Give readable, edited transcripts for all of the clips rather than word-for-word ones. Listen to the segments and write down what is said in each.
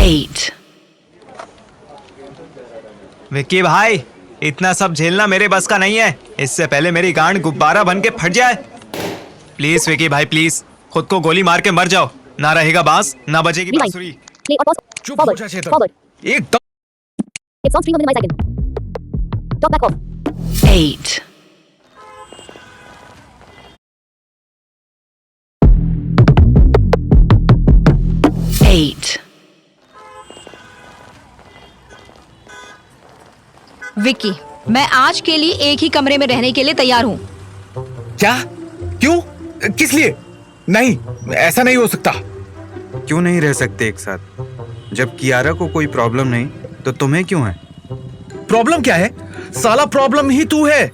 8. विक्की भाई, इतना सब झेलना मेरे बस का नहीं है। इससे पहले मेरी गांड गुब्बारा बन के फट जाए। प्लीज विक्की भाई, प्लीज खुद को गोली मार के मर जाओ। ना रहेगा बांस, ना बजेगी बांसुरी। Play or pause. चुप Forward. हो जा चेतन। Forward. एकदम। Hips on string within my second. Top back off. 8. Vicky, मैं आज के लिए एक ही कमरे में रहने के लिए तैयार हूँ। क्या? क्यों? किस लिए? नहीं, ऐसा नहीं हो सकता। क्यों नहीं रह सकते एक साथ? जब कियारा को कोई प्रॉब्लम नहीं तो तुम्हें क्यों है? प्रॉब्लम क्या है? साला प्रॉब्लम ही तू है।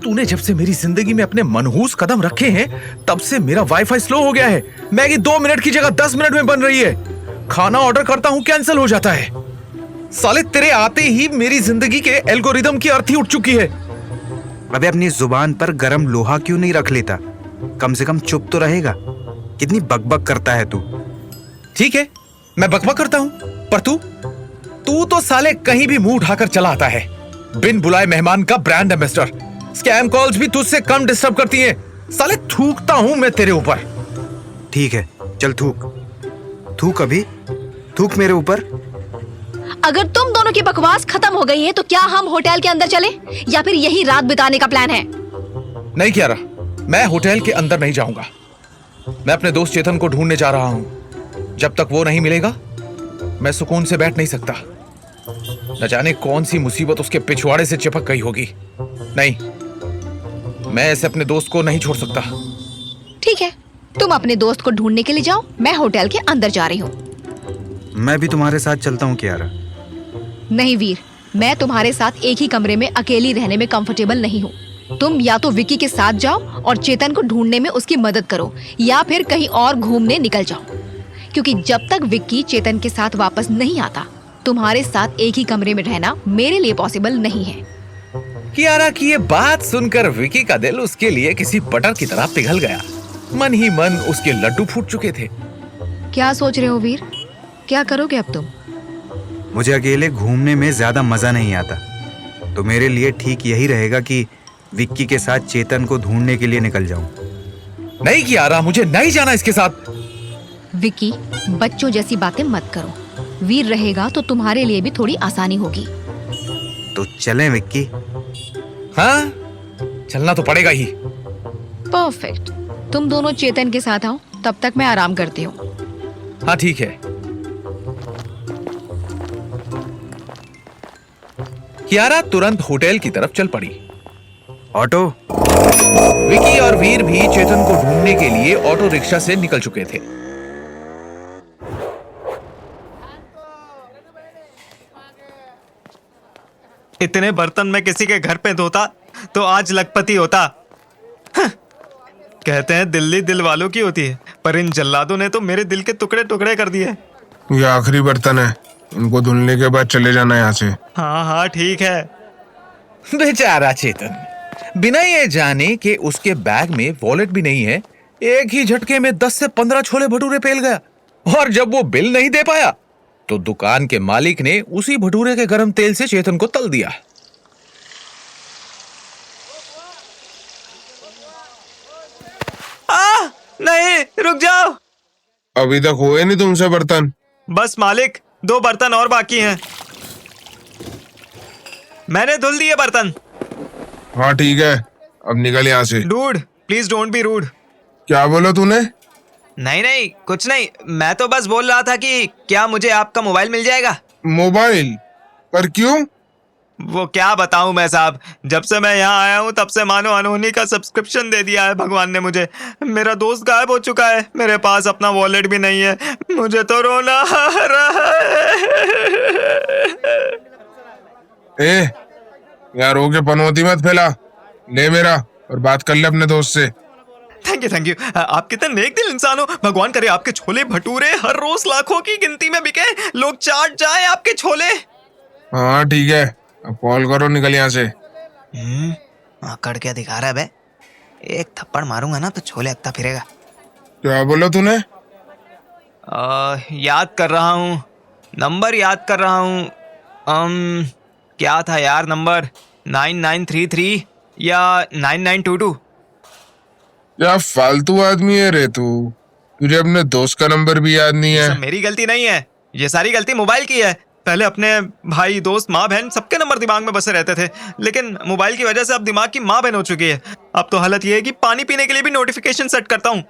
तूने जब से मेरी जिंदगी में अपने मनहूस कदम रखे हैं, तब से मेरा वाईफाई स्लो हो गया है। मैगी 2 मिनट की जगह 10 मिनट में बन रही है। खाना ऑर्डर करता हूँ, कैंसिल हो जाता है। साले तेरे आते ही मेरी जिंदगी के एल्गोरिदम की अर्थी उठ चुकी है। अबे अपनी जुबान पर गरम लोहा क्यों नहीं रख लेता? कम से कम चुप तो रहेगा। कितनी बकबक करता है तू। ठीक है, मैं बकबक करता हूँ, पर तू तो साले कहीं भी मुंह उठाकर चला आता है। बिन बुलाए मेहमान का ब्रांड एम्बेसडर। स्कैम कॉल्स भी तुझसे कम डिस्टर्ब करती हैं। साले थूकता हूं मैं तेरे ऊपर। ठीक है, चल थूक। थूक अभी, थूक मेरे ऊपर। अगर तुम दोनों की बकवास खत्म हो गई है तो क्या हम होटल के अंदर चले या फिर यही रात बिताने का प्लान है? नहीं कियारा, मैं होटल के अंदर नहीं जाऊंगा। मैं अपने दोस्त चेतन को ढूंढने जा रहा हूं। जब तक वो नहीं मिलेगा, मैं सुकून से बैठ नहीं सकता। न जाने कौन सी मुसीबत उसके पिछवाड़े से चिपक गई होगी। नहीं, मैं ऐसे अपने दोस्त को नहीं छोड़ सकता। ठीक है, तुम अपने दोस्त को ढूंढने के लिए जाओ, मैं होटल के अंदर जा रही हूँ। मैं भी तुम्हारे साथ चलता हूँ कियारा। नहीं वीर, मैं तुम्हारे साथ एक ही कमरे में अकेली रहने में कंफर्टेबल नहीं हूँ। तुम या तो विक्की के साथ जाओ और चेतन को ढूंढने में उसकी मदद करो, या फिर कहीं और घूमने निकल जाओ, क्योंकि जब तक विक्की चेतन के साथ वापस नहीं आता, तुम्हारे साथ एक ही कमरे में रहना मेरे लिए पॉसिबल नहीं है। कियारा की ये बात सुनकर विकी का दिल उसके लिए किसी बटर की तरह पिघल गया। मन ही मन उसके लड्डू फूट चुके थे। क्या सोच रहे हो वीर? क्या करोगे अब तुम? मुझे अकेले घूमने में ज्यादा मजा नहीं आता, तो मेरे लिए ठीक यही रहेगा कि विक्की के साथ चेतन को ढूंढने के लिए निकल जाऊं। नहीं कियारा, मुझे नहीं जाना इसके साथ। विक्की, बच्चों जैसी बातें मत करो। वीर रहेगा तो तुम्हारे लिए भी थोड़ी आसानी होगी। तो चलें विक्की? हाँ, चलना तो पड़ेगा ही। परफेक्ट, तुम दोनों चेतन के साथ आओ, तब तक मैं आराम करती हूँ। हाँ ठीक है। कियारा तुरंत होटल की तरफ चल पड़ी। ऑटो। विकी और वीर भी चेतन को ढूंढने के लिए ऑटो रिक्शा से निकल चुके थे। इतने बर्तन मैं किसी के घर पे धोता तो आज लखपति होता। कहते हैं दिल्ली दिल वालों की होती है, पर इन जल्लादों ने तो मेरे दिल के टुकड़े टुकड़े कर दिए। ये आखिरी बर्तन है, इनको धुलने के बाद चले जाना यहाँ से। हाँ हाँ ठीक है। बेचारा चेतन, बिना ये जाने कि उसके बैग में वॉलेट भी नहीं है, एक ही झटके में 10 से 15 छोले भटूरे पेल गया। और जब वो बिल नहीं दे पाया, तो दुकान के मालिक ने उसी भटूरे के गरम तेल से चेतन को तल दिया। नहीं, रुक जाओ। अभी तक हुए नहीं तुमसे बर्तन? बस मालिक, 2 बर्तन और बाकी हैं। मैंने धुल दिए बर्तन। हाँ ठीक है, अब निकल यहाँ से। Dude, please don't be rude. क्या बोला तूने? नहीं नहीं, कुछ नहीं। मैं तो बस बोल रहा था कि क्या मुझे आपका मोबाइल मिल जाएगा? मोबाइल? पर क्यों? वो क्या बताऊं मैं साहब, जब से मैं यहाँ आया हूँ तब से मानो अनहोनी का सब्सक्रिप्शन दे दिया है भगवान ने मुझे। मेरा दोस्त गायब हो चुका है, मेरे पास अपना वॉलेट भी नहीं है। मुझे तो रोना आ रहा है। यार रो के पनौती मत फैला। ले मेरा और बात कर ले अपने दोस्त से। Thank you. आप कितने नेक दिल इंसान हो। भगवान करे आपके छोले भटूरे हर रोज लाखों की गिनती में बिके, लोग चाट जाए आपके छोले। हाँ ठीक है, अब कॉल करो, निकल यहाँ से। आकड़ क्या दिखा रहा है बे? एक थप्पड़ मारूंगा ना तो छोले अक्ता फिरेगा। क्या बोला तूने? याद कर रहा हूँ। नंबर याद कर रहा हूँ। क्या था यार नंबर? 9933 या 9922। क्या फालतू आदमी है रे तू। तुझे अपने दोस्त का नंबर भी याद नहीं ये है। सब मेरी गलती नहीं है, ये सारी गलती मोबाइल की है। पहले अपने भाई, दोस्त, माँ, बहन सबके नंबर दिमाग में बसे रहते थे, लेकिन मोबाइल की वजह से अब दिमाग की माँ बहन हो चुकी है। अब तो हालत ये है कि पानी पीने के लिए भी नोटिफिकेशन सेट करता हूँ।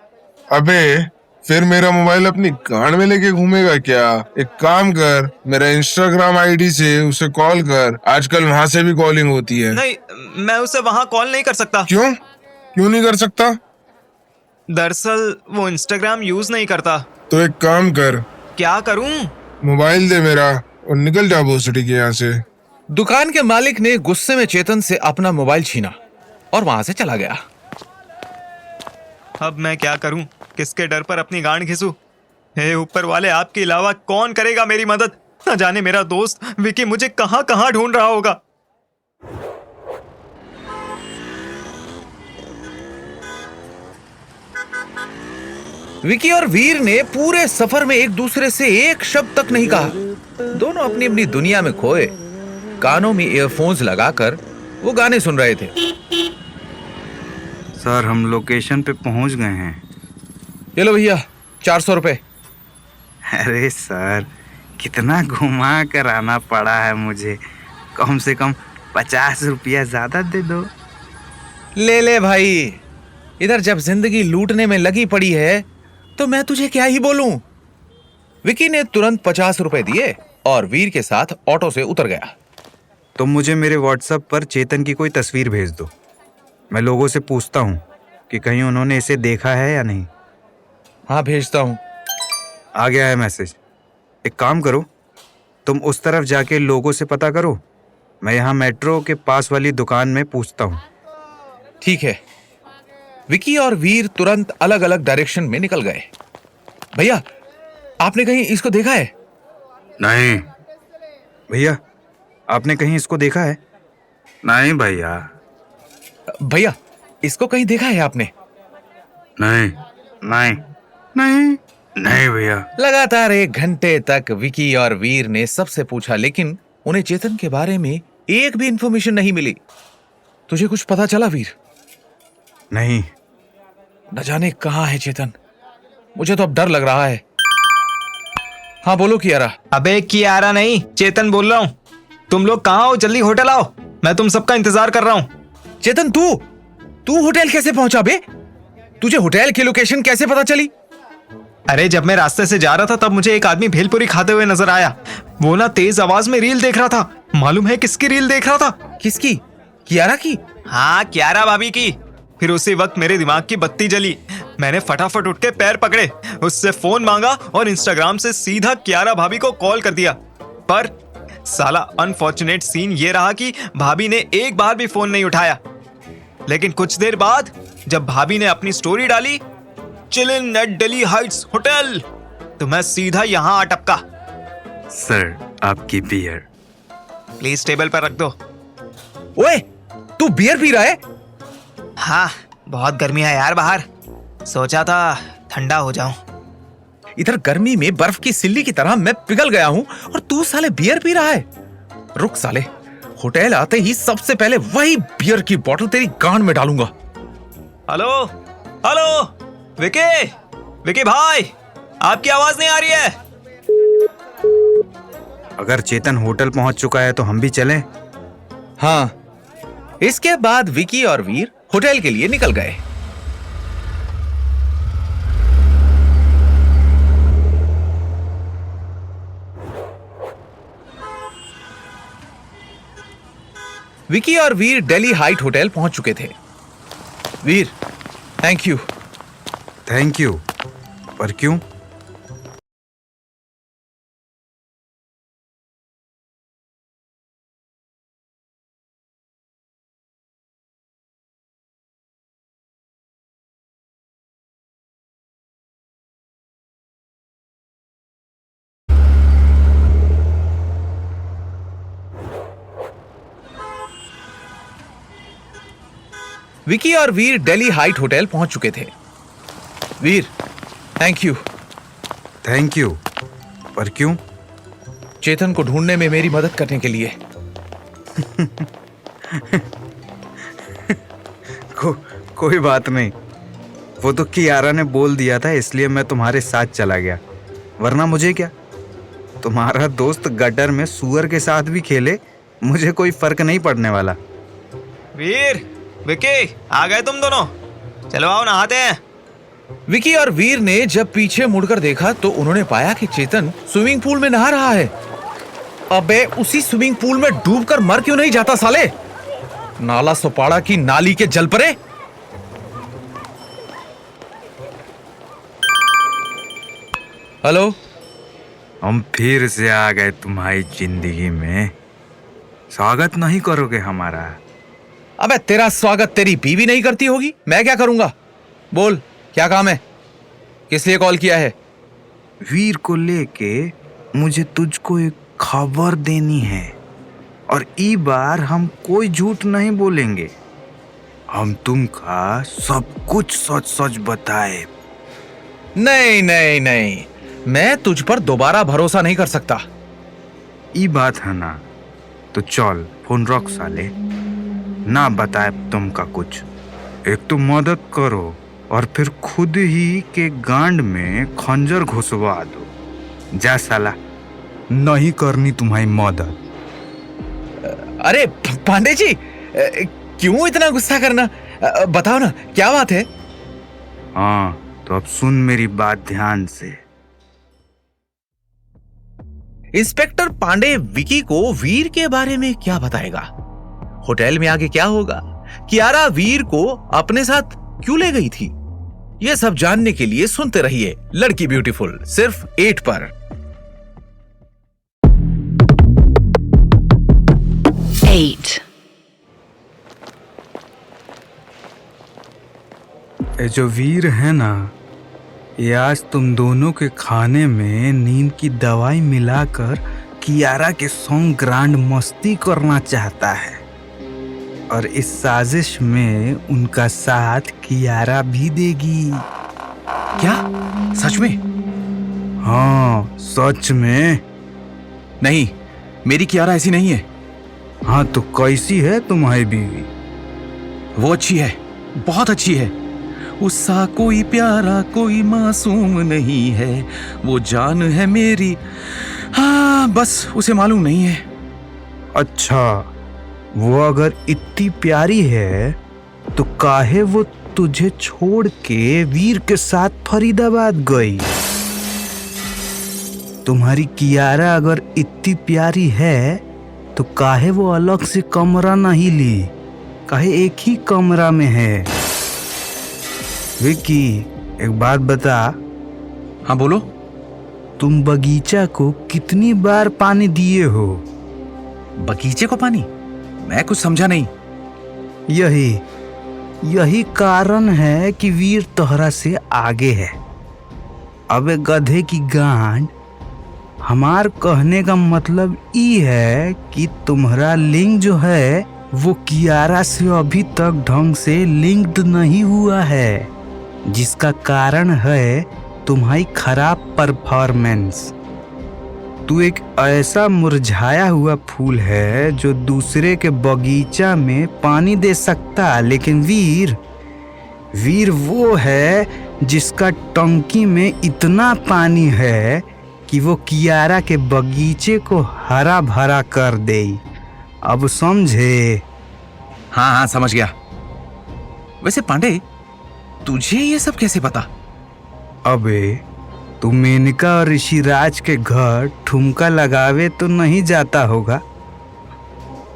अबे फिर मेरा मोबाइल अपनी गांड में लेके घूमेगा क्या? एक काम कर, मेरा इंस्टाग्राम आईडी से उसे कॉल कर, आजकल वहां से भी कॉलिंग होती है। नहीं, मैं उसे वहां कॉल नहीं कर सकता। क्यों क्यों नहीं कर सकता? दरअसल वो इंस्टाग्राम यूज नहीं करता। तो एक काम कर, क्या करूं? मोबाइल दे मेरा और निकल जा भोसड़ी के यहाँ से। दुकान के मालिक ने गुस्से में चेतन से अपना मोबाइल छीना और वहां से चला गया। अब मैं क्या करूं? किसके डर पर अपनी गांड घिसूं? हे ऊपर वाले, आपके अलावा कौन करेगा मेरी मदद? न जाने मेरा दोस्त विकी मुझे कहां कहां ढूंढ रहा होगा। विकी और वीर ने पूरे सफर में एक दूसरे से एक शब्द तक नहीं कहा। दोनों अपनी अपनी दुनिया में खोए, कानों में ईयरफोन्स लगाकर वो गाने सुन रहे थे। सर, हम लोकेशन पे पहुंच गए हैं। ये लो भैया, 400 रुपए। अरे सर, कितना घुमा कर आना पड़ा है मुझे। कम से कम 50 रुपया ज्यादा दे दो। ले ले भाई, इधर जब जिंदगी लूटने में लगी पड़ी है तो मैं तुझे क्या ही बोलूं। विकी ने तुरंत 50 रुपए दिए और वीर के साथ ऑटो से उतर गया। तुम मुझे मेरे व्हाट्सएप पर चेतन की कोई तस्वीर भेज दो। मैं लोगों से पूछता हूँ कि कहीं उन्होंने इसे देखा है या नहीं। हाँ, भेजता हूं। आ गया है मैसेज। एक काम करो, तुम उस तरफ जाके लोगों से पता करो। मैं यहाँ मेट्रो के पास वाली दुकान में पूछता हूँ। ठीक है। विकी और वीर तुरंत अलग अलग डायरेक्शन में निकल गए। भैया, आपने कहीं इसको देखा है? नहीं भैया, आपने कहीं इसको देखा है? नहीं भैया। भैया, इसको कहीं देखा है आपने? नहीं नहीं नहीं नहीं भैया। लगातार 1 घंटे तक विकी और वीर ने सबसे पूछा, लेकिन उन्हें चेतन के बारे में एक भी इंफॉर्मेशन नहीं मिली। तुझे कुछ पता चला वीर? नहीं। न जाने कहाँ है चेतन। मुझे तो अब डर लग रहा है। हाँ बोलो कियारा। अबे कियारा नहीं, चेतन बोल रहा हूँ। तुम लोग कहाँ हो? जल्दी होटल आओ, मैं तुम सबका इंतजार कर रहा हूँ। चेतन, तू होटल कैसे पहुंचा बे? तुझे होटल की लोकेशन कैसे पता चली? अरे जब मैं रास्ते से जा रहा था तब मुझे एक आदमी भेलपुरी खाते हुए नजर आया। वो ना तेज आवाज में रील देख रहा था। मालूम है किसकी रील देख रहा था? किसकी? कियारा की? हाँ, कियारा भाभी की। फिर उसी वक्त मेरे दिमाग की बत्ती जली। मैंने फटाफट उठ के पैर पकड़े, उससे फोन मांगा और इंस्टाग्राम से सीधा कियारा भाभी को कॉल कर दिया। पर साला अनफॉर्चुनेट सीन ये रहा कि भाभी ने एक बार भी फोन नहीं उठाया। लेकिन कुछ देर बाद जब भाभी ने अपनी स्टोरी डाली, chill in at Delhi Heights hotel, तो मैं सीधा यहाँ आ टपका। सर, आपकी बियर। प्लीज टेबल पर रख दो। ओए, तू बियर पी रहा है? हाँ, बहुत गर्मी है यार बाहर, सोचा था ठंडा हो जाऊं। इधर गर्मी में बर्फ की सिल्ली की तरह मैं पिघल गया हूँ और तू साले बियर पी रहा है। रुक साले, होटल आते ही सबसे पहले वही बियर की बोतल तेरी गांड में डालूंगा। हेलो हेलो, विकी, विकी भाई, आपकी आवाज नहीं आ रही है। अगर चेतन होटल पहुंच चुका है तो हम भी चलें। हाँ। इसके बाद विकी और वीर होटल के लिए निकल गए। विकी और वीर दिल्ली हाइट होटल पहुंच चुके थे। वीर, थैंक यू। थैंक यू, पर क्यों? विकी और वीर दिल्ली हाइट होटल पहुंच चुके थे। वीर, थैंक यू। थैंक यू, पर क्यों? चेतन को ढूंढने में मेरी मदद करने के लिए। कोई बात नहीं, वो तो कियारा ने बोल दिया था इसलिए मैं तुम्हारे साथ चला गया, वरना मुझे क्या, तुम्हारा दोस्त गटर में सुअर के साथ भी खेले मुझे कोई फर्क नहीं पड़ने वाला। वीर, विकी, आ गए तुम दोनों? चलो आओ नहाते हैं। विकी और वीर ने जब पीछे मुड़कर देखा तो उन्होंने पाया कि चेतन स्विमिंग पूल में नहा रहा है। अबे उसी स्विमिंग पूल में डूबकर मर क्यों नहीं जाता साले? नाला सोपाड़ा की नाली के जल परे। हेलो, हम फिर से आ गए तुम्हारी जिंदगी में, स्वागत नहीं करोगे हमारा? अबे तेरा स्वागत तेरी बीवी नहीं करती होगी, मैं क्या करूंगा? बोल, क्या काम है? किस लिए कॉल किया है? वीर को लेके मुझे तुझको एक खबर देनी है, और ई बार हम कोई झूठ नहीं बोलेंगे। हम तुमका सब कुछ सच सच बताए। नहीं नहीं नहीं, मैं तुझ पर दोबारा भरोसा नहीं कर सकता। ई बात है ना, तो चल फोन रख साले, ना बताए तुमका कुछ। एक तो मदद करो और फिर खुद ही के गांड में खंजर घुसवा दो। जा साला, नहीं करनी तुम्हारी मदद। अरे पांडे जी, क्यों इतना गुस्सा करना? बताओ ना, क्या बात है? हाँ, तो अब सुन मेरी बात ध्यान से। इंस्पेक्टर पांडे विकी को वीर के बारे में क्या बताएगा? होटल में आगे क्या होगा? कियारा वीर को अपने साथ क्यों ले गई थी? यह सब जानने के लिए सुनते रहिए लड़की ब्यूटीफुल, सिर्फ 8 पर। 8. ये जो वीर है ना, ये आज तुम दोनों के खाने में नींद की दवाई मिलाकर कियारा के संग ग्रांड मस्ती करना चाहता है, और इस साजिश में उनका साथ कियारा भी देगी। क्या सच में? हाँ, सच में। नहीं, मेरी कियारा ऐसी नहीं है। हाँ, तो कैसी है तुम्हारी बीवी? वो अच्छी है, बहुत अच्छी है। उससा कोई प्यारा कोई मासूम नहीं है, वो जान है मेरी। हाँ, बस उसे मालूम नहीं है। अच्छा, वो अगर इतनी प्यारी है तो काहे वो तुझे छोड़ के वीर के साथ फरीदाबाद गई? तुम्हारी कियारा अगर इतनी प्यारी है तो काहे वो अलग से कमरा नहीं ली, काहे एक ही कमरा में है? विकी, एक बात बता। हाँ बोलो। तुम बगीचा को कितनी बार पानी दिए हो? बगीचे को पानी? मैं कुछ समझा नहीं। यही कारण है कि वीर तोहरा से आगे है। अबे गधे की गांड, हमार कहने का मतलब ई है कि तुम्हारा लिंग जो है वो कियारा से अभी तक ढंग से लिंक्ड नहीं हुआ है, जिसका कारण है तुम्हारी खराब परफॉर्मेंस। तू एक ऐसा मुरझाया हुआ फूल है जो दूसरे के बगीचा में पानी दे सकता, लेकिन वीर वो है जिसका टंकी में इतना पानी है कि वो कियारा के बगीचे को हरा भरा कर दे। अब समझे? हाँ, समझ गया। वैसे पांडे, तुझे ये सब कैसे पता? अबे तू मेनका और ऋषिराज के घर ठुमका लगावे तो नहीं जाता होगा?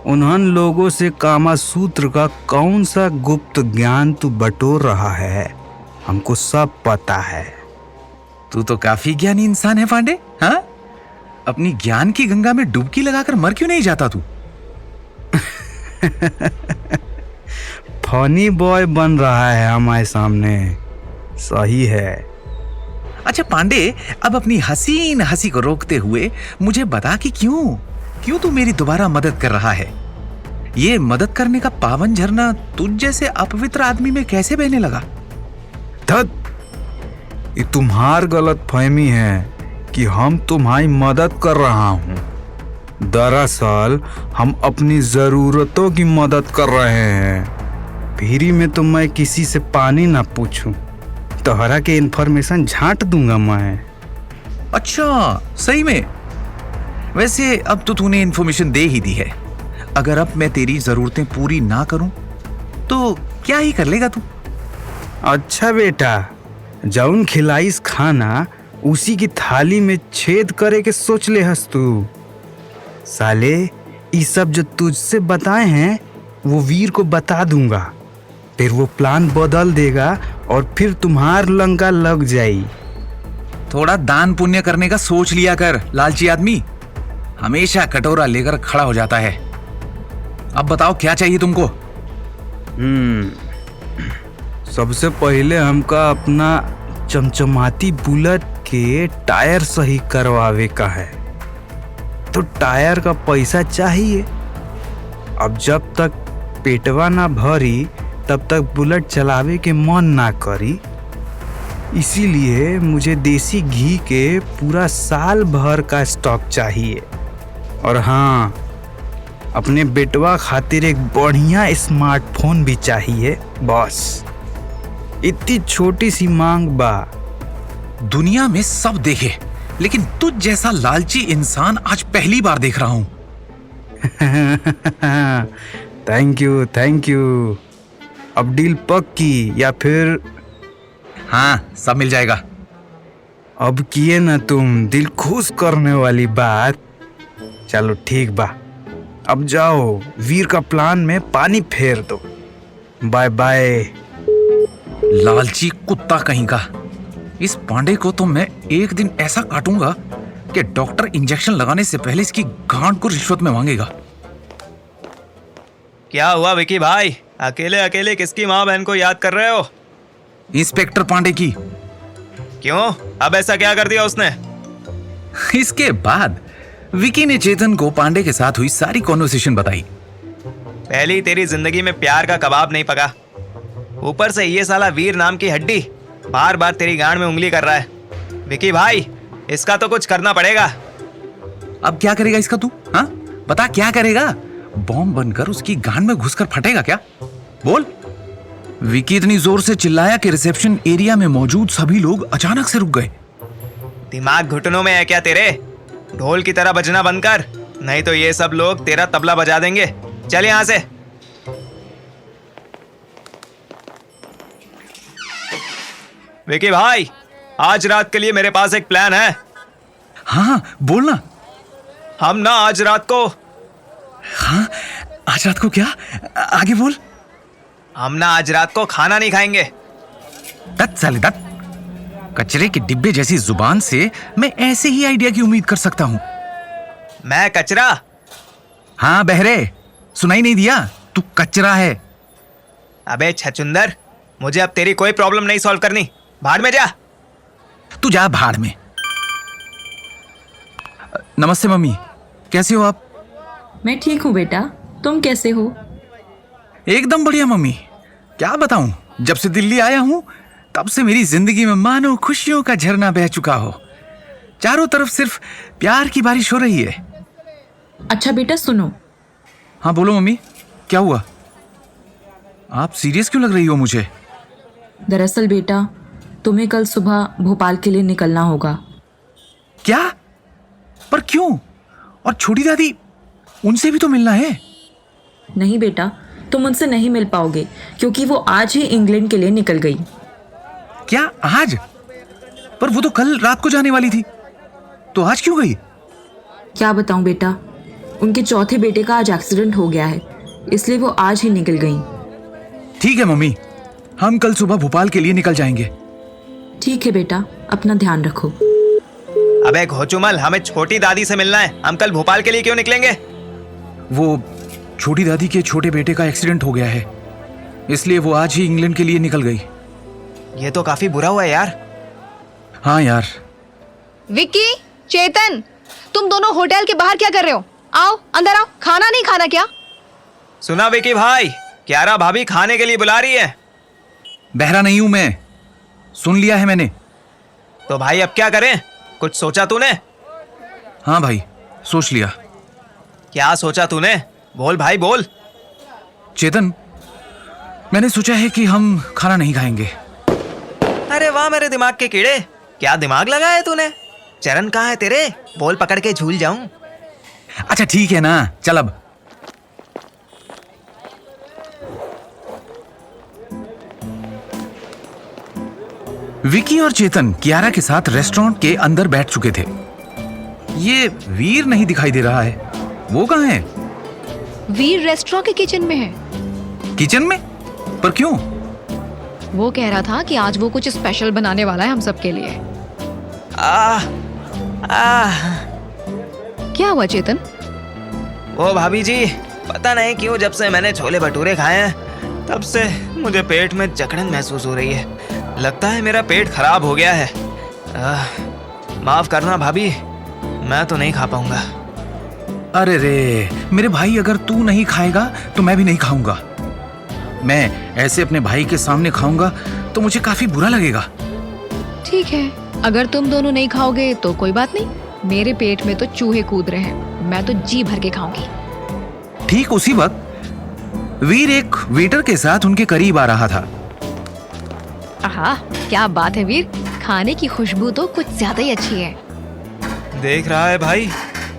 उन्हन लोगों से कामासूत्र का कौन सा गुप्त ज्ञान तू बटोर रहा है, हमको सब पता है। तू तो काफी ज्ञानी इंसान है पांडे। हाँ, अपनी ज्ञान की गंगा में डुबकी लगाकर मर क्यों नहीं जाता तू? फनी बॉय बन रहा है हमारे सामने। सही है। अच्छा पांडे, अब अपनी हसीन हंसी को रोकते हुए मुझे बता कि क्यों तू मेरी दोबारा मदद कर रहा है? ये मदद करने का पावन झरना तुझ जैसे अपवित्र आदमी में कैसे बहने लगा? धत, ये तुम्हार गलत फहमी है कि हम तुम्हारी मदद कर रहा हूँ। दरअसल हम अपनी जरूरतों की मदद कर रहे हैं। फ्री में तो मैं किसी से पानी ना पूछूं, तोहरा के इन्फॉर्मेशन झांट दूंगा मैं। अच्छा, सही में? वैसे अब तो तूने इन्फॉर्मेशन दे ही दी है। अगर अब मैं तेरी जरूरतें पूरी ना करूं तो क्या ही कर लेगा तू? अच्छा बेटा, जौन खिलाइस खाना उसी की थाली में छेद करे के सोच ले हस तू। साले, ये सब जो तुझसे बताए हैं वो वीर को बता दूंगा, फिर वो प्लान बदल देगा और फिर तुम्हार लंका लग जाई। थोड़ा दान पुण्य करने का सोच लिया कर, लालची आदमी हमेशा कटोरा लेकर खड़ा हो जाता है। अब बताओ क्या चाहिए तुमको? सबसे पहले हमका अपना चमचमाती बुलेट के टायर सही करवावे का है, तो टायर का पैसा चाहिए। अब जब तक पेटवा ना भरी तब तक बुलेट चलावे के मन ना करी, इसीलिए मुझे देसी घी के पूरा साल भर का स्टॉक चाहिए। और हाँ, अपने बेटवा खातिर एक बढ़िया स्मार्टफोन भी चाहिए। बस इतनी छोटी सी मांग बा। दुनिया में सब देखे, लेकिन तुझ जैसा लालची इंसान आज पहली बार देख रहा हूं। Thank you. अब डील पक्की या फिर? हाँ, सब मिल जाएगा। अब किए ना तुम दिल खुश करने वाली बात। चलो ठीक बा, अब जाओ वीर का प्लान में पानी फेर दो। Bye bye. लालची कुत्ता कहीं का, इस पांडे को तो मैं एक दिन ऐसा काटूंगा कि डॉक्टर इंजेक्शन लगाने से पहले इसकी गांड को रिश्वत में मांगेगा। क्या हुआ विकी भाई, अकेले अकेले किसकी माँ बहन को याद कर रहे हो? इंस्पेक्टर पांडे की। क्यों, अब ऐसा क्या कर दिया उसने? इसके बाद विकी ने चेतन को पांडे के साथ हुई सारी कॉन्वर्सेशन बताई। पहली तेरी जिंदगी में प्यार का कबाब नहीं पका, ऊपर से ये साला वीर नाम की हड्डी बार बार तेरी गांड में उंगली कर रहा है। विकी भाई, इसका तो कुछ करना पड़ेगा। अब क्या करेगा इसका तू? हाँ, बता क्या करेगा? बॉम्ब बनकर उसकी गांड में घुसकर फटेगा क्या? बोल। विकी इतनी जोर से चिल्लाया कि रिसेप्शन एरिया में मौजूद सभी लोग अचानक से रुक गए। दिमाग घुटनों में है क्या तेरे? ढोल की तरह बजना बंद कर, नहीं तो ये सब लोग तेरा तबला बजा देंगे। चल यहां से। विकी भाई, आज रात के लिए मेरे पास एक प्लान है। हाँ, बोलना। हम ना आज रात को हाँ, आज रात को क्या? आगे बोल। हम ना आज रात को खाना नहीं खाएंगे। दत्त साले दत्त, कचरे के डिब्बे जैसी जुबान से मैं ऐसे ही आइडिया की उम्मीद कर सकता हूँ। मैं कचरा? हाँ बहरे, सुनाई नहीं दिया? तू कचरा है। अबे छचुंदर, मुझे अब तेरी कोई प्रॉब्लम नहीं सॉल्व करनी, भाड़ में जा। तू जा भाड़ में। नमस्ते मम्मी, कैसे हो आप? मैं ठीक हूँ बेटा, तुम कैसे हो? एकदम बढ़िया मम्मी। क्या बताऊं, जब से दिल्ली आया हूं तब से मेरी जिंदगी में मानो खुशियों का झरना बह चुका हो। चारों तरफ सिर्फ प्यार की बारिश हो रही है। अच्छा बेटा सुनो। हाँ बोलो मम्मी, क्या हुआ? आप सीरियस क्यों लग रही हो मुझे? दरअसल बेटा, तुम्हें कल सुबह भोपाल के लिए निकलना होगा। क्या? पर क्यों? और छोटी दादी, उनसे भी तो मिलना है। नहीं बेटा, तुम उनसे नहीं मिल पाओगे क्योंकि वो आज ही इंग्लैंड के लिए निकल गई। क्या आज? पर वो तो कल रात को जाने वाली थी, तो आज क्यों गई? क्या बताऊं बेटा, उनके चौथे बेटे का आज एक्सीडेंट हो गया है, इसलिए वो आज ही निकल गई। ठीक है मम्मी, हम कल सुबह भोपाल के लिए निकल जाएंगे। ठीक है बेटा, अपना ध्यान रखो। अबे घोचुमल, हमें छोटी दादी से मिलना है, हम कल भोपाल के लिए क्यों निकलेंगे? वो छोटी दादी के छोटे बेटे का एक्सीडेंट हो गया है, इसलिए वो आज ही इंग्लैंड के लिए निकल गई। ये तो काफी बुरा हुआ है यार। हाँ यार। विक्की, चेतन, तुम दोनों होटल के बाहर क्या कर रहे हो? आओ अंदर आओ, खाना नहीं खाना क्या? सुना विकी भाई, क्यारा भाभी खाने के लिए बुला रही है। बहरा नहीं हूं मैं, सुन लिया है मैंने। तो भाई अब क्या करें, कुछ सोचा तूने? हाँ भाई, सोच लिया। क्या सोचा तूने? बोल भाई बोल। चेतन, मैंने सोचा है कि हम खाना नहीं खाएंगे। अरे वाह मेरे दिमाग के कीड़े, क्या दिमाग लगाया है तूने? चरण कहाँ है तेरे? बोल पकड़ के झूल जाऊं। अच्छा ठीक है ना, चल अब। विकी और चेतन कियारा के साथ रेस्टोरेंट के अंदर बैठ चुके थे। ये वीर नहीं दिखाई दे रहा है, वो कहाँ है? वीर रेस्टोरेंट के किचन में है। किचन में? पर क्यों? वो कह रहा था कि आज वो कुछ स्पेशल बनाने वाला है हम सब के लिए। आह आह। क्या हुआ चेतन? ओ भाभी जी, पता नहीं क्यों जब से मैंने छोले भटूरे खाए हैं तब से मुझे पेट में जकड़न महसूस हो रही है। लगता है मेरा पेट खराब हो गया है। माफ करना भाभी, मैं तो नहीं खा पाऊंगा। अरे रे मेरे भाई, अगर तू नहीं खाएगा तो मैं भी नहीं खाऊंगा। मैं ऐसे अपने भाई के सामने खाऊंगा तो मुझे काफी बुरा लगेगा। ठीक है, अगर तुम दोनों नहीं खाओगे तो कोई बात नहीं। मेरे पेट में तो चूहे कूद रहे हैं, मैं तो जी भर के खाऊंगी। ठीक उसी वक्त वीर एक वेटर के साथ उनके करीब आ रहा था। आहा, क्या बात है वीर, खाने की खुशबू तो कुछ ज्यादा ही अच्छी है। देख रहा है भाई,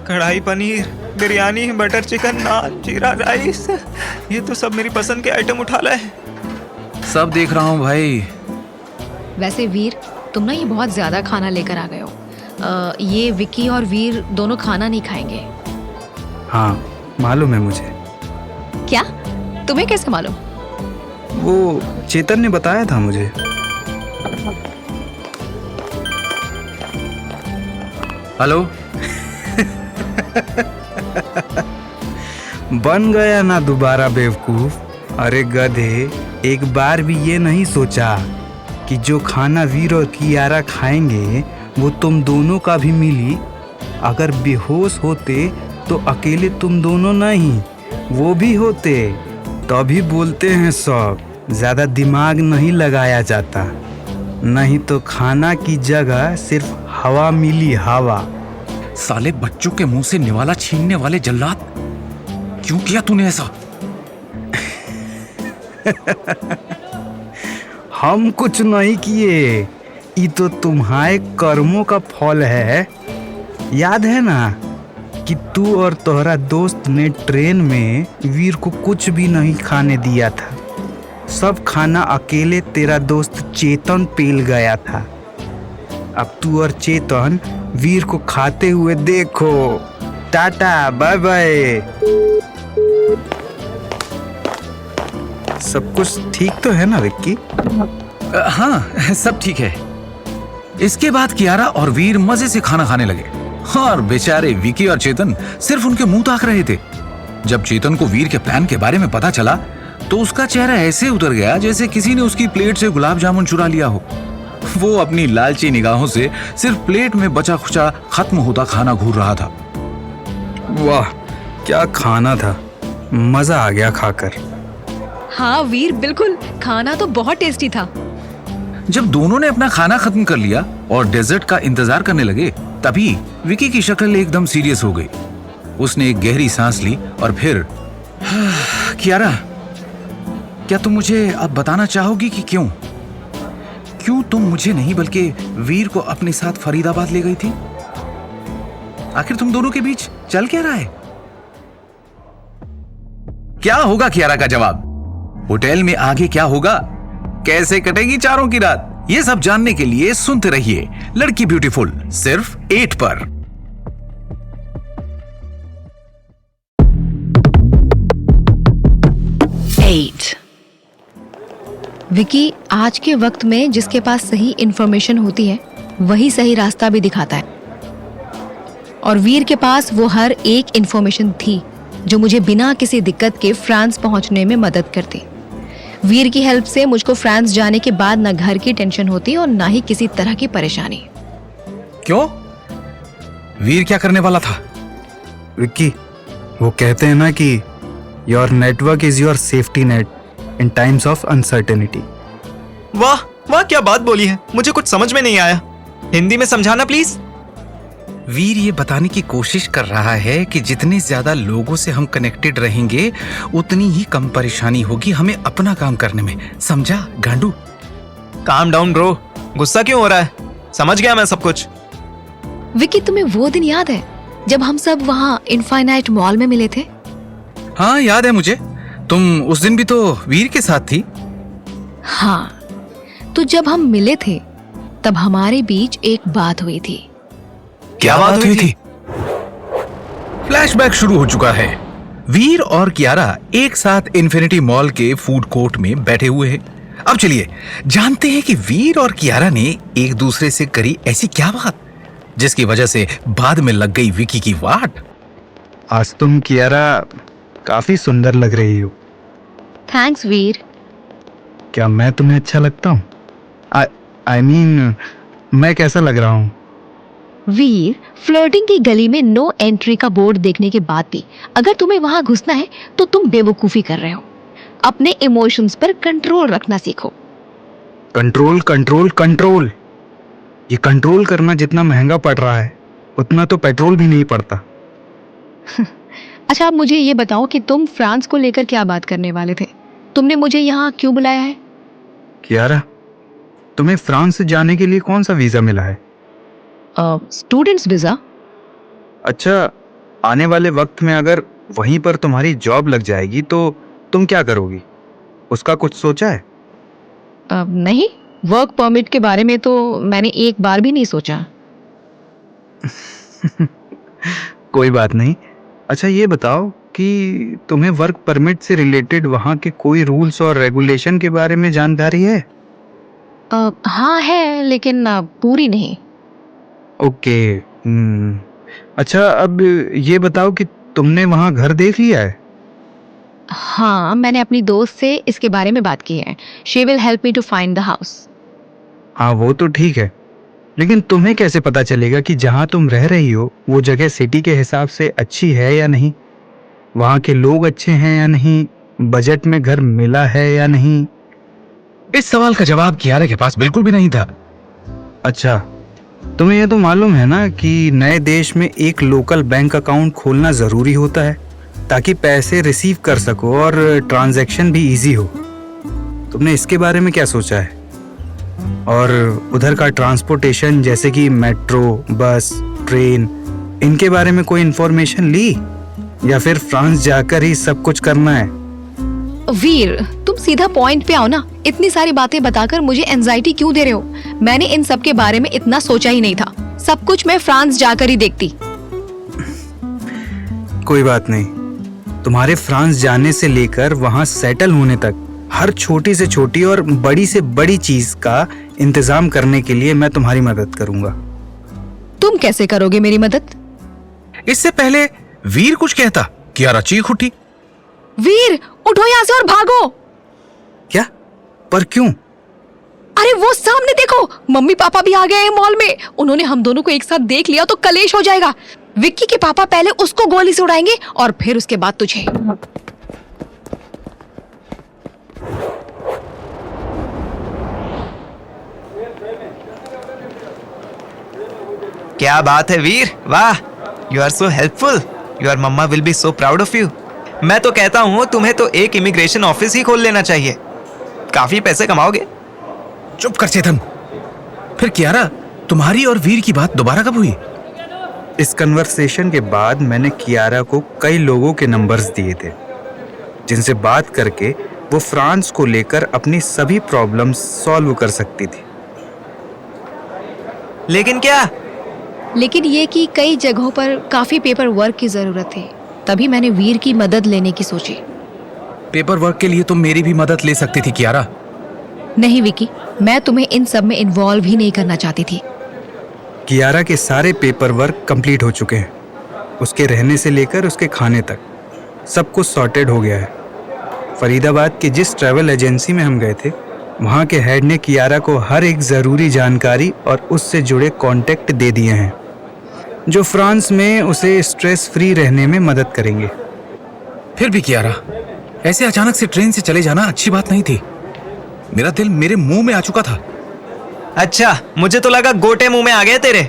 कढ़ाई पनीर, बिरयानी, बटर चिकन, नान, जीरा राइस, ये तो सब मेरी पसंद के आइटम उठा लाए। सब देख रहा हूँ भाई। वैसे वीर, तुम ना ये बहुत ज्यादा खाना लेकर आ गए हो। ये विकी और वीर दोनों खाना नहीं खाएंगे। हाँ मालूम है मुझे। क्या? तुम्हें कैसे मालूम? वो चेतन ने बताया था मुझे। हेलो। बन गया ना दोबारा बेवकूफ। अरे गधे, एक बार भी ये नहीं सोचा कि जो खाना वीर और कियारा खाएंगे वो तुम दोनों का भी मिली। अगर बेहोश होते तो अकेले तुम दोनों नहीं, वो भी होते। तभी बोलते हैं सब, ज्यादा दिमाग नहीं लगाया जाता, नहीं तो खाना की जगह सिर्फ हवा मिली, हवा। साले बच्चों के मुंह से निवाला छीनने वाले जल्लाद, क्यों किया तूने ऐसा? हम कुछ नहीं किए, ये तो तुम्हारे कर्मों का फल है। याद है ना कि तू और तोहरा दोस्त ने ट्रेन में वीर को कुछ भी नहीं खाने दिया था। सब खाना अकेले तेरा दोस्त चेतन पेल गया था। अब तू और चेतन वीर को खाते हुए देखो। Tata bye bye. सब कुछ ठीक तो है ना विक्की? हाँ सब ठीक है। इसके बाद कियारा और वीर मजे से खाना खाने लगे और बेचारे विकी और चेतन सिर्फ उनके मुंह ताक रहे थे। जब चेतन को वीर के प्लान के बारे में पता चला तो उसका चेहरा ऐसे उतर गया जैसे किसी ने उसकी प्लेट से गुलाब जामुन चुरा लिया हो। वो अपनी लालची निगाहों से सिर्फ प्लेट में बचा खुचा खत्म होता खाना घूर रहा था। वाह क्या खाना था, मजा आ गया खाकर। हाँ वीर बिल्कुल, खाना तो बहुत टेस्टी था। जब दोनों ने अपना खाना खत्म कर लिया और डेजर्ट का इंतजार करने लगे तभी विकी की शक्ल एकदम सीरियस हो गई। उसने एक गहरी सांस ली और फिर कियारा, क्या तुम मुझे अब बताना चाहोगी कि क्यों तुम मुझे नहीं बल्कि वीर को अपने साथ फरीदाबाद ले गई थी? आखिर तुम दोनों के बीच चल क्या रहा है? क्या होगा कियारा का जवाब? होटल में आगे क्या होगा? कैसे कटेगी चारों की रात? ये सब जानने के लिए सुनते रहिए लड़की ब्यूटीफुल, सिर्फ 8 पर। विकी आज के वक्त में जिसके पास सही इंफॉर्मेशन होती है वही सही रास्ता भी दिखाता है, और वीर के पास वो हर एक इंफॉर्मेशन थी जो मुझे बिना किसी दिक्कत के फ्रांस पहुंचने में मदद करती। वीर की हेल्प से मुझको फ्रांस जाने के बाद ना घर की टेंशन होती और ना ही किसी तरह की परेशानी। क्यों? वीर क्या करने वाला था? विक्की, वो कहते हैं ना कि your network is your safety net in times of uncertainty. वाह वाह, क्या बात बोली है, मुझे कुछ समझ में नहीं आया। हिंदी में समझाना प्लीज। वीर ये बताने की कोशिश कर रहा है कि जितने ज्यादा लोगों से हम कनेक्टेड रहेंगे उतनी ही कम परेशानी होगी हमें अपना काम करने में, समझा गांडू? काम डाउन ब्रो, गुस्सा क्यों हो रहा है? समझ गया मैं सब कुछ। विकी, तुम्हें वो दिन याद है जब हम सब वहाँ इनफाइनाइट मॉल में मिले थे? हाँ याद है मुझे। तुम उस दिन भी तो वीर के साथ थी। हाँ, तो जब हम मिले थे तब हमारे बीच एक बात हुई थी। क्या बात हुई थी? फ्लैशबैक शुरू हो चुका है। वीर और कियारा एक साथ इन्फिनिटी मॉल के फूड कोर्ट में बैठे हुए हैं। अब चलिए जानते हैं कि वीर और कियारा ने एक दूसरे से करी ऐसी क्या बात जिसकी वजह से बाद में लग गई विकी की वाट। आज तुम कियारा काफी सुंदर लग रही हो। थैंक्स वीर। क्या मैं तुम्हें अच्छा लगता हूँ? आई मीन मैं कैसा लग रहा हूँ? वीर, फ्लर्टिंग की गली में नो एंट्री का बोर्ड देखने के बाद भी अगर तुम्हें वहां घुसना है तो तुम बेवकूफी कर रहे हो। अपने इमोशंस पर कंट्रोल रखना सीखो। कंट्रोल कंट्रोल कंट्रोल, ये कंट्रोल करना जितना महंगा पड़ रहा है उतना तो पेट्रोल भी नहीं पड़ता। अच्छा, आप मुझे ये बताओ कि तुम फ्रांस को लेकर क्या बात करने वाले थे? तुमने मुझे यहाँ क्यों बुलाया है? कियारा, तुम्हें फ्रांस जाने के लिए कौन सा वीजा मिला है? Students visa. अच्छा, आने वाले वक्त में अगर वहीं पर तुम्हारी जॉब लग जाएगी तो तुम क्या करोगी? उसका कुछ सोचा है? नहीं, वर्क परमिट के बारे में तो मैंने एक बार भी नहीं सोचा। कोई बात नहीं। अच्छा ये बताओ कि तुम्हें वर्क परमिट से रिलेटेड वहाँ के कोई रूल्स और रेगुलेशन के बारे में जानकारी है? हाँ है, लेकिन पूरी नहीं। ओके। अच्छा, अब ये बताओ कि तुमने वहाँ घर देख लिया है? हाँ, मैंने अपनी दोस्त से इसके बारे में बात की है। She will help me to find the house. हाँ वो तो ठीक है, लेकिन तुम्हें कैसे पता चलेगा कि जहाँ तुम रह रही हो वो जगह सिटी के हिसाब से अच्छी है या नहीं? वहाँ के लोग अच्छे हैं या नहीं? बजट में घर मिला है या नहीं? इस सवाल का जवाब कियारा के पास बिल्कुल भी नहीं था। अच्छा, तुम्हें ये तो मालूम है ना कि नए देश में एक लोकल बैंक अकाउंट खोलना ज़रूरी होता है ताकि पैसे रिसीव कर सको और ट्रांजैक्शन भी इजी हो। तुमने इसके बारे में क्या सोचा है? और उधर का ट्रांसपोर्टेशन जैसे कि मेट्रो, बस, ट्रेन, इनके बारे में कोई इन्फॉर्मेशन ली या फिर फ्रांस जाकर ही सब कुछ करना है? वीर, तुम सीधा पॉइंट पे आओ ना। इतनी सारी बातें बताकर मुझे एंजाइटी क्यों दे रहे हो? मैंने इन सब के बारे में इतना सोचा ही नहीं था। सब कुछ मैं फ्रांस जाकर ही देखती। कोई बात नहीं, तुम्हारे फ्रांस जाने से लेकर वहां सेटल होने तक हर छोटी से छोटी और बड़ी से बड़ी चीज का इंतजाम करने के लिए मैं तुम्हारी मदद करूंगा। तुम कैसे करोगे मेरी मदद? इससे पहले वीर कुछ कहता, कियारा चीख उठी। वीर, उठो यहाँ से और भागो। क्या? पर क्यों? अरे वो सामने देखो, मम्मी पापा भी आ गए हैं मॉल में। उन्होंने हम दोनों को एक साथ देख लिया तो कलेश हो जाएगा। विक्की के पापा पहले उसको गोली से उड़ाएंगे और फिर उसके बाद तुझे। क्या बात है वीर, वाह, you are so helpful. Your mamma will be so proud of you. मैं तो कहता हूँ तुम्हें तो एक इमिग्रेशन ऑफिस ही खोल लेना चाहिए, काफी पैसे कमाओगे। चुप कर चेतन। फिर कियारा, तुम्हारी और वीर की बात दोबारा कब हुई? इस कन्वर्सेशन के बाद मैंने कियारा को कई लोगों के नंबर्स दिए थे जिनसे बात करके वो फ्रांस को लेकर अपनी सभी प्रॉब्लम्स सॉल्व कर सकती थी। लेकिन क्या? लेकिन ये कि कई जगहों पर काफी पेपर वर्क की जरूरत थी। तभी मैंने वीर की मदद लेने की सोची। पेपर वर्क के लिए तुम मेरी भी मदद ले सकती थी कियारा। नहीं विकी, मैं तुम्हें इन सब में इन्वॉल्व ही नहीं करना चाहती थी। कियारा के सारे पेपर वर्क कंप्लीट हो चुके हैं। उसके रहने से लेकर उसके खाने तक सब कुछ सॉर्टेड हो गया है। फरीदाबाद की जिस ट्रैवल एजेंसी में हम गए थे वहाँ के हेड ने कियारा को हर एक ज़रूरी जानकारी और उससे जुड़े कॉन्टेक्ट दे दिए हैं जो फ्रांस में उसे स्ट्रेस फ्री रहने में मदद करेंगे। फिर भी कियारा, ऐसे अचानक से ट्रेन से चले जाना अच्छी बात नहीं थी। मेरा दिल मेरे मुंह में आ चुका था। अच्छा, मुझे तो लगा गोटे मुंह में आ गए तेरे।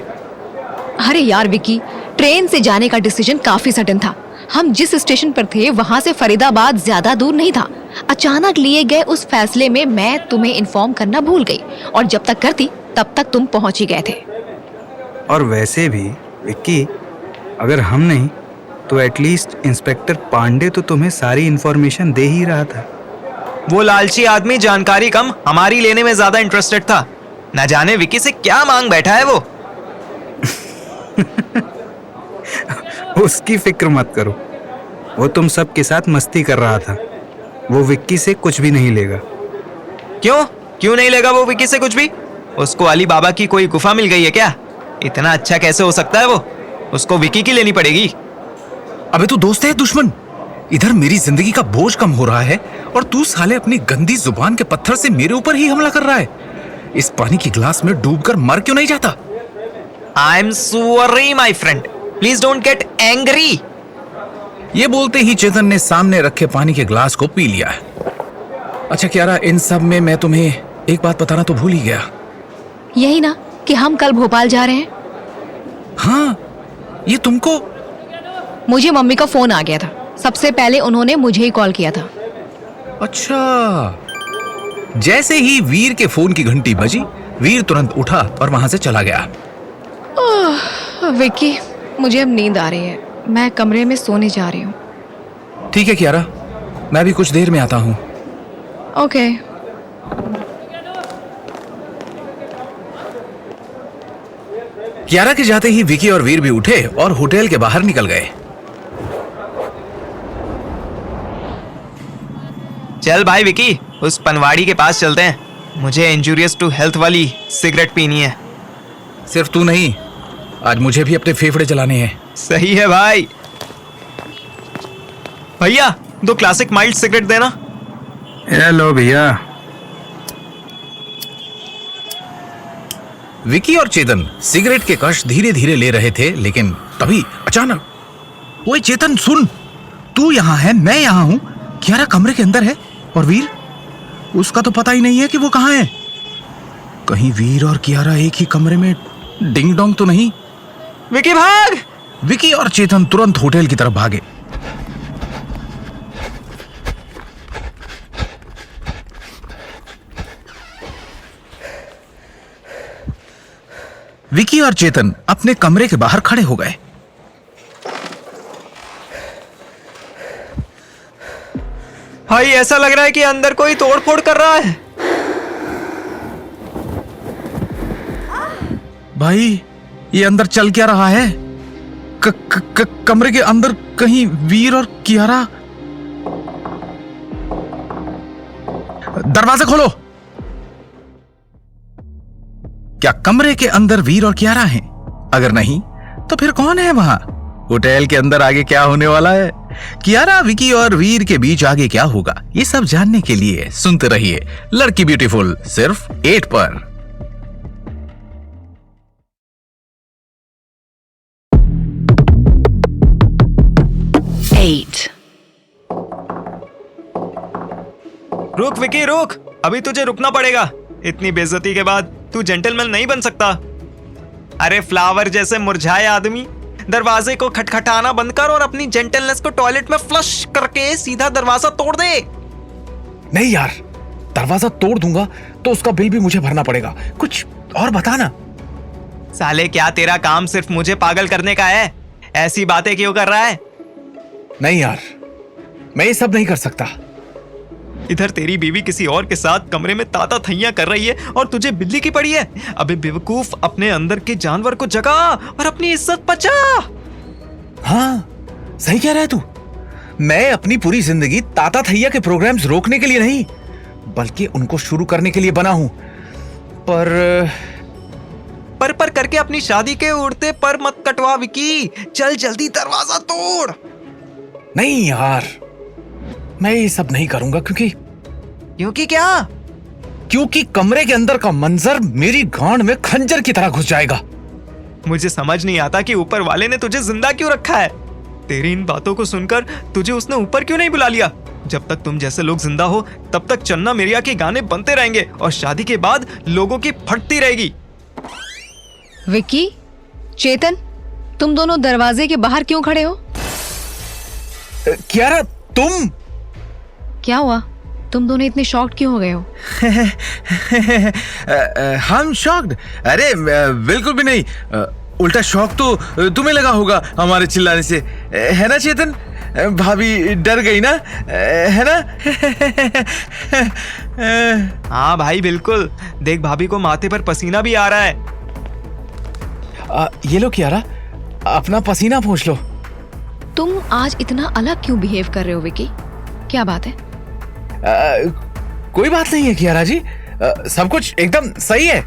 अरे यार विकी, ट्रेन से जाने का डिसीजन काफी सडन था। हम जिस स्टेशन पर थे वहां से फरीदाबाद ज्यादा दूर नहीं था। अचानक लिए गए उस फैसले में मैं तुम्हें इन्फॉर्म करना भूल गई, और जब तक करती तब तक तुम पहुंच ही गए थे। और वैसे भी विक्की, अगर हम नहीं तो एटलीस्ट इंस्पेक्टर पांडे तो तुम्हें सारी इन्फॉर्मेशन दे ही रहा था। वो लालची आदमी जानकारी कम हमारी लेने में ज्यादा इंटरेस्टेड था। न जाने विकी से क्या मांग बैठा है वो। उसकी फिक्र मत करो, वो तुम सबके साथ मस्ती कर रहा था। वो विक्की से कुछ भी नहीं लेगा। क्यों नहीं लेगा वो विकी से कुछ भी? उसको अली बाबा की कोई गुफा मिल गई है क्या? इतना अच्छा कैसे हो सकता है वो? उसको विकी की लेनी पड़ेगी। अबे तू दोस्त है दुश्मन? इधर मेरी जिंदगी का बोझ कम हो रहा है और तू साले अपनी गंदी जुबान के पत्थर से मेरे ऊपर ही हमला कर रहा है। इस पानी की गिलास में डूबकर मर क्यों नहीं जाता? I am sorry my friend, please don't get angry. ये बोलते ही चेतन ने सामने रखे पानी के ग्लास को पी लिया। अच्छा क्यारा, इन सब में मैं तुम्हें एक बात बताना तो भूल ही गया। यही ना कि हम कल भोपाल जा रहे हैं। हाँ, ये तुमको मुझे मम्मी का फोन आ गया था। सबसे पहले उन्होंने मुझे ही कॉल किया था। अच्छा। जैसे ही वीर के फोन की घंटी बजी, वीर तुरंत उठा और वहां से चला गया। विक्की, मुझे अब नींद आ रही है, मैं कमरे में सोने जा रही हूँ। ठीक है क्यारा, मैं भी कुछ देर में आता हूँ। ओके। क्यारा के जाते ही विकी और वीर भी उठे और होटल के बाहर निकल गए। चल भाई विकी, उस पनवाड़ी के पास चलते हैं। मुझे इंजूरियस टू हेल्थ वाली सिगरेट पीनी है। सिर्फ तू नहीं, आज मुझे भी अपने फेफड़े जलाने हैं। सही है भाई। भैया 2 क्लासिक माइल्ड सिगरेट देना। हेलो भैया। विकी और चेतन सिगरेट के कश धीरे धीरे ले रहे थे, लेकिन तभी अचानक, ओए चेतन सुन, तू यहाँ है, मैं यहाँ हूँ, क्यारा कमरे के अंदर है और वीर, उसका तो पता ही नहीं है कि वो कहाँ है। कहीं वीर और कियारा एक ही कमरे में डिंग डोंग तो नहीं? विकी भाग। विकी और चेतन तुरंत होटल की तरफ भागे। विकी और चेतन अपने कमरे के बाहर खड़े हो गए। भाई ऐसा लग रहा है कि अंदर कोई तोड़फोड़ कर रहा है। भाई ये अंदर चल क्या रहा है? कमरे के अंदर कहीं वीर और कियारा। दरवाजा खोलो। क्या कमरे के अंदर वीर और कियारा हैं? अगर नहीं तो फिर कौन है वहां? होटल के अंदर आगे क्या होने वाला है? कियारा, विकी और वीर के बीच आगे क्या होगा, ये सब जानने के लिए सुनते रहिए लड़की ब्यूटीफुल, सिर्फ 8 पर। रुक विकी रुक, अभी तुझे रुकना पड़ेगा। इतनी बेइज्जती के बाद तू जेंटलमैन नहीं बन सकता। अरे फ्लावर जैसे मुरझाए आदमी, दरवाजे को खटखटाना बंद कर और अपनी जेंटलनेस को टॉयलेट में फ्लश करके सीधा दरवाजा तोड़ दे। नहीं यार, दरवाजा तोड़ दूंगा तो उसका बिल भी मुझे भरना पड़ेगा। कुछ और बता ना। साले क्या तेरा काम सिर्फ मुझे पागल करने का है? ऐसी बातें क्यों कर रहा है? नहीं यार, मैं ये सब नहीं कर सकता। इधर तेरी बीवी किसी और के साथ कमरे में ताता थैया कर रही है और तुझे बिल्ली की पड़ी है। अबे बेवकूफ, अपने अंदर के जानवर को जगा और अपनी इज्जत बचा। हाँ, सही कह रहा है तू। मैं अपनी पूरी जिंदगी ताता थैया के प्रोग्राम्स रोकने के लिए नहीं, बल्कि उनको शुरू करने के लिए बना हूं। पर करके अपनी शादी के उड़ते पर मत कटवा विकी। चल जल्दी दरवाजा तोड़। नहीं यार, मैं ये सब नहीं करूंगा। क्योंकि क्या? क्योंकि कमरे के अंदर का मंजर मेरी गांड में खंजर की तरह घुस जाएगा। मुझे समझ नहीं आता कि ऊपर वाले ने तुझे जिंदा क्यों रखा है। तेरी इन बातों को सुनकर तुझे उसने ऊपर क्यों नहीं बुला लिया? जब तक तुम जैसे लोग जिंदा हो तब तक चन्ना मिर्या के गाने बनते रहेंगे और शादी के बाद लोगों की फटती रहेगी। विक्की, चेतन, तुम दोनों दरवाजे के बाहर क्यों खड़े हो? कियारा, तुम? क्या हुआ? तुम दोनों इतने शॉक्ड क्यों हो गए हो? हम शॉक्ड? अरे बिल्कुल भी नहीं। उल्टा शौक तो तुम्हें लगा होगा हमारे चिल्लाने से, है ना चेतन? भाभी डर गई ना, है ना? हाँ भाई बिल्कुल। देख भाभी को माथे पर पसीना भी आ रहा है। ये लो कियारा, अपना पसीना पोंछ लो। तुम आज इतना अलग क्यों बिहेव कर रहे हो विकी? क्या बात है? कोई बात नहीं है कियारा जी, सब कुछ एकदम सही है।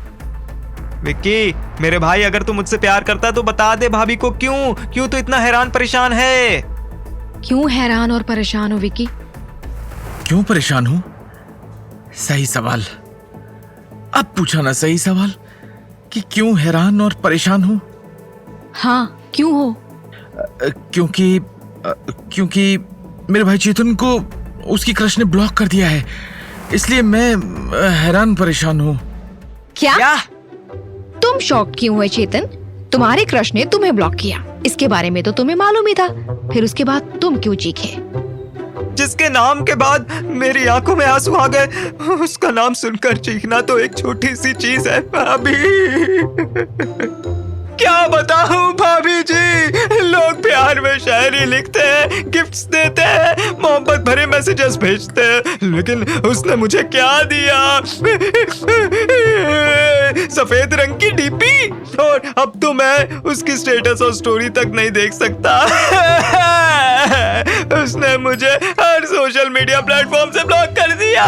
विक्की, मेरे भाई, अगर तू मुझसे प्यार करता तो बता दे भाभी को क्यों तू इतना हैरान परेशान है? क्यों हैरान और परेशान हो विकी? क्यों परेशान हूं? सही सवाल। अब पूछा ना सही सवाल कि क्यों हैरान और परेशान हूं? हाँ, क्यों हो? क्योंकि मेरे भाई चेतन को उसकी क्रश ने ब्लॉक कर दिया है, इसलिए मैं हैरान परेशान हूं। क्या? तुम शॉक क्यों हुए चेतन? तुम्हारे क्रश ने तुम्हें ब्लॉक किया, इसके बारे में तो तुम्हें मालूम ही था, फिर उसके बाद तुम क्यों चीखे? जिसके नाम के बाद मेरी आंखों में आंसू आ गए, उसका नाम सुनकर चीखना तो एक छोटी सी चीज है भाभी। क्या बताऊं भाभी जी, लोग प्यार में शायरी लिखते हैं, गिफ्ट्स देते हैं, मोहब्बत भरे मैसेजेस भेजते हैं, लेकिन उसने मुझे क्या दिया? सफेद रंग की डीपी, और अब तो मैं उसकी स्टेटस और स्टोरी तक नहीं देख सकता। उसने मुझे हर सोशल मीडिया प्लेटफॉर्म से ब्लॉक कर दिया।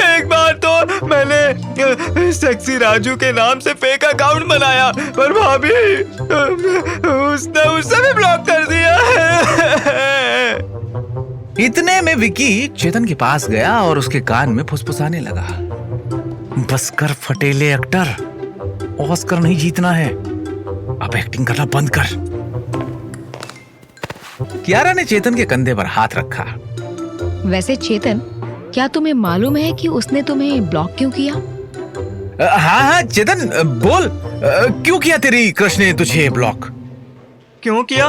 एक बार तो मैंने सेक्सी राजू के नाम से फेक अकाउंट बनाया, पर भाभी उसने उससे भी ब्लॉक कर दिया। इतने में विकी चेतन के पास गया और उसके कान में फुसफुसाने लगा। बस कर फटेले एक्टर, ऑस्कर नहीं जीतना है, अब एक्टिंग करना बंद कर। कियारा ने चेतन के कंधे पर हाथ रखा। वैसे चेतन, क्या तुम्हें मालूम है कि उसने तुम्हें ब्लॉक क्यों किया? हाँ चेतन, बोल, क्यों किया तेरी क्रश ने तुझे ब्लॉक? क्यों किया?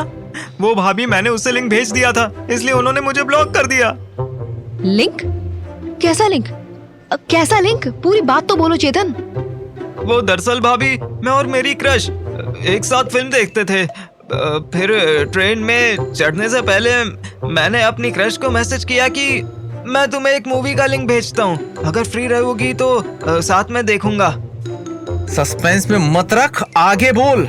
वो भाभी, मैंने उसे लिंक भेज दिया था, इसलिए उन्होंने मुझे ब्लॉक कर दिया। लिंक? कैसा लिंक? कैसा लिंक? पूरी बात तो बोलो चेतन। वो दरअसल भाभी, मैं और मेरी क्रश एक साथ फिल्म देखते थे। फिर ट्रेन में चढ़ने से पहले मैंने अपनी क्रश को मैसेज किया कि मैं तुम्हें एक मूवी का लिंक भेजता हूँ, अगर फ्री रहोगी तो साथ में देखूंगा। सस्पेंस में मत रख, आगे बोल।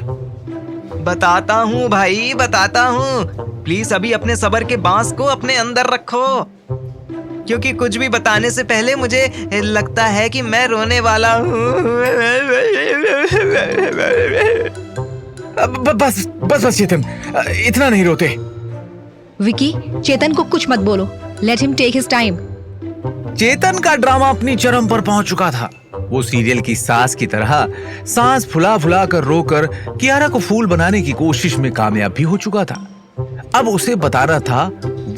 बताता हूँ भाई, बताता हूँ। प्लीज अभी अपने सब्र के बांस को अपने अंदर रखो, क्योंकि कुछ भी बताने से पहले मुझे लगता है कि मैं रोने वाला हूँ। बस बस बस चेतन, इतना नहीं रोते। विकी, चेतन को कुछ मत बोलो, let him take his time. Chetan का ड्रामा अपनी चरम पर पहुंच चुका था। वो सीरियल की सास की तरह सांस फुला फुला कर रोकर कियारा को फूल बनाने की कोशिश में कामयाब भी हो चुका था। अब उसे बताना था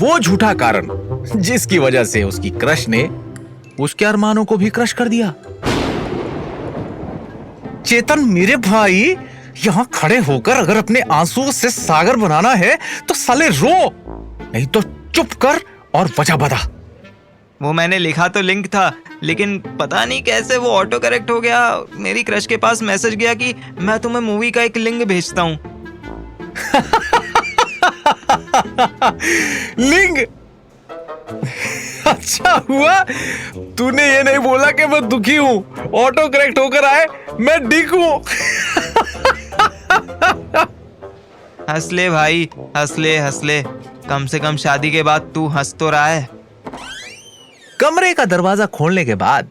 वो झूठा कारण जिसकी वजह से उसकी क्रश ने उसके अरमानों को भी क्रश कर दिया। चेतन मेरे भाई, यहाँ खड़े होकर अगर अपने आंसुओं से सागर बनाना है तो साले रो, नहीं तो चुप कर और वजह बता। वो मैंने लिखा तो लिंक था, लेकिन पता नहीं कैसे वो ऑटो करेक्ट हो गया। मेरी क्रश के पास मैसेज गया कि मैं तुम्हें मूवी का एक लिंक भेजता हूँ। लिंक? अच्छा हुआ तूने ये नहीं बोला कि मैं दुखी हूँ, ऑटो करेक्ट होकर आए, मैं डिक हूँ। हंस ले भाई, हंस ले हंस ले, कम से कम शादी के बाद तू हंस तो रहा है। कमरे का दरवाजा खोलने के बाद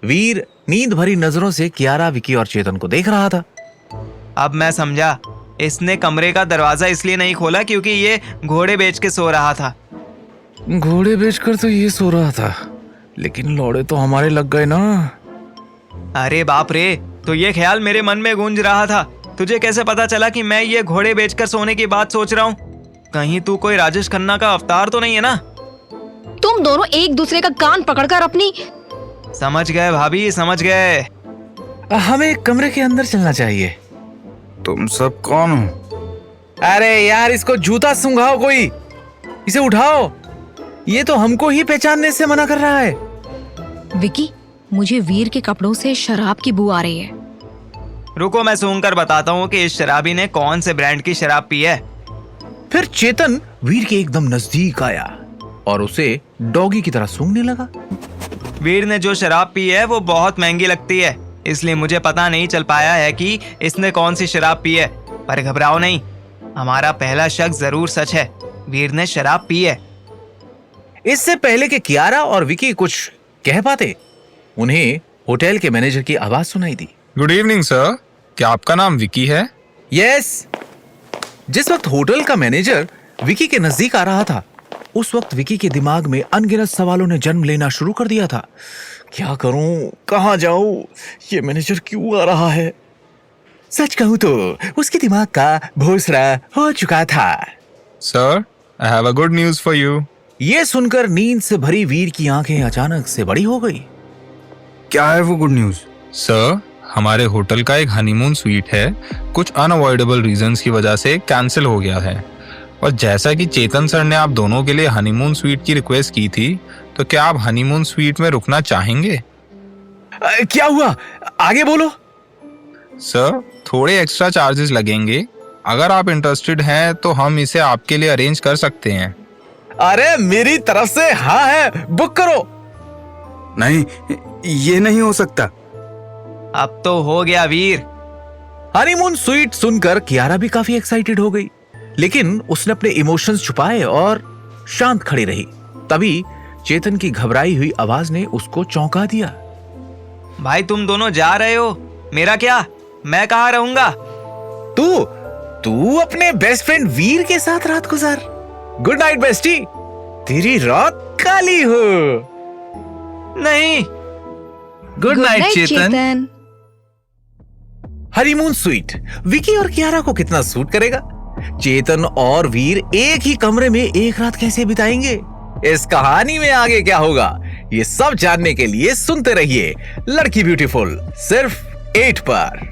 वीर नींद भरी नजरों से कियारा, विकी और चेतन को देख रहा था। अब मैं समझा, इसने कमरे का दरवाजा इसलिए नहीं खोला क्योंकि ये घोड़े बेच के सो रहा था। घोड़े बेचकर तो ये सो रहा था, लेकिन लौड़े तो हमारे लग गए ना। अरे बाप रे, तो ये ख्याल मेरे मन में गूंज रहा था। तुझे कैसे पता चला कि मैं ये घोड़े बेचकर सोने की बात सोच रहा हूँ? कहीं तू कोई राजेश खन्ना का अवतार तो नहीं है ना? तुम दोनों एक दूसरे का कान पकड़कर अपनी... समझ गए भाभी, समझ गए। हमें कमरे के अंदर चलना चाहिए। तुम सब कौन हो? अरे यार, इसको जूता सूंघाओ कोई, इसे उठाओ। ये तो हमको ही पहचानने से मना कर रहा है। विकी, मुझे वीर के कपड़ों से शराब की बू आ रही है। रुको, मैं सूंघ कर बताता हूँ कि इस शराबी ने कौन से ब्रांड की शराब पी है। फिर चेतन वीर के एकदम नजदीक आया और उसे डॉगी की तरह सूंघने लगा। वीर ने जो शराब पी है वो बहुत महंगी लगती है, इसलिए मुझे पता नहीं चल पाया है कि इसने कौन सी शराब पी है। पर घबराओ नहीं, हमारा पहला शक जरूर सच है, वीर ने शराब पी है। इससे पहले कि कियारा और विकी कुछ कह पाते, उन्हें होटल के मैनेजर की आवाज सुनाई दी। गुड इवनिंग सर, क्या आपका नाम विकी है? यस। जिस वक्त होटल का मैनेजर विकी के नजदीक आ रहा था, उस वक्त विकी के दिमाग में अनगिनत सवालों ने जन्म लेना शुरू कर दिया था। क्या करूं, कहां जाऊं, ये मैनेजर क्यों आ रहा है? सच कहूं तो उसके दिमाग का भोसड़ा हो चुका था। Sir, I have a good news for you. ये सुनकर नींद से भरी वीर की आंखें अचानक से बड़ी हो गई। क्या है वो गुड न्यूज? सर, हमारे होटल का एक हनीमून स्वीट है, कुछ अनअवॉइडेबल रीजंस की वजह से कैंसिल हो गया है। और जैसा कि चेतन सर ने आप दोनों के लिए हनीमून स्वीट की रिक्वेस्ट की थी, तो क्या आप हनीमून स्वीट में रुकना चाहेंगे? क्या हुआ, आगे बोलो। सर, थोड़े एक्स्ट्रा चार्जेस लगेंगे। अगर आप इंटरेस्टेड हैं तो हम इसे आपके लिए अरेंज कर सकते हैं। अरे मेरी तरफ से हाँ है, बुक करो। नहीं, ये नहीं हो सकता। अब तो हो गया वीर। हनीमून स्वीट सुनकर कियारा भी काफी एक्साइटेड हो गई, लेकिन उसने अपने इमोशंस छुपाए और शांत खड़ी रही। तभी चेतन की घबराई हुई आवाज ने उसको चौंका दिया। भाई तुम दोनों जा रहे हो, मेरा क्या, मैं कहाँ रहूंगा? तू अपने बेस्ट फ्रेंड वीर के साथ रात गुजार। गुड नाइट बेस्टी, तेरी रात काली हो। नहीं। गुड नाइट चेतन। हनीमून स्वीट विकी और कियारा को कितना सूट करेगा? चेतन और वीर एक ही कमरे में एक रात कैसे बिताएंगे? इस कहानी में आगे क्या होगा, ये सब जानने के लिए सुनते रहिए लड़की ब्यूटीफुल, सिर्फ 8 पर।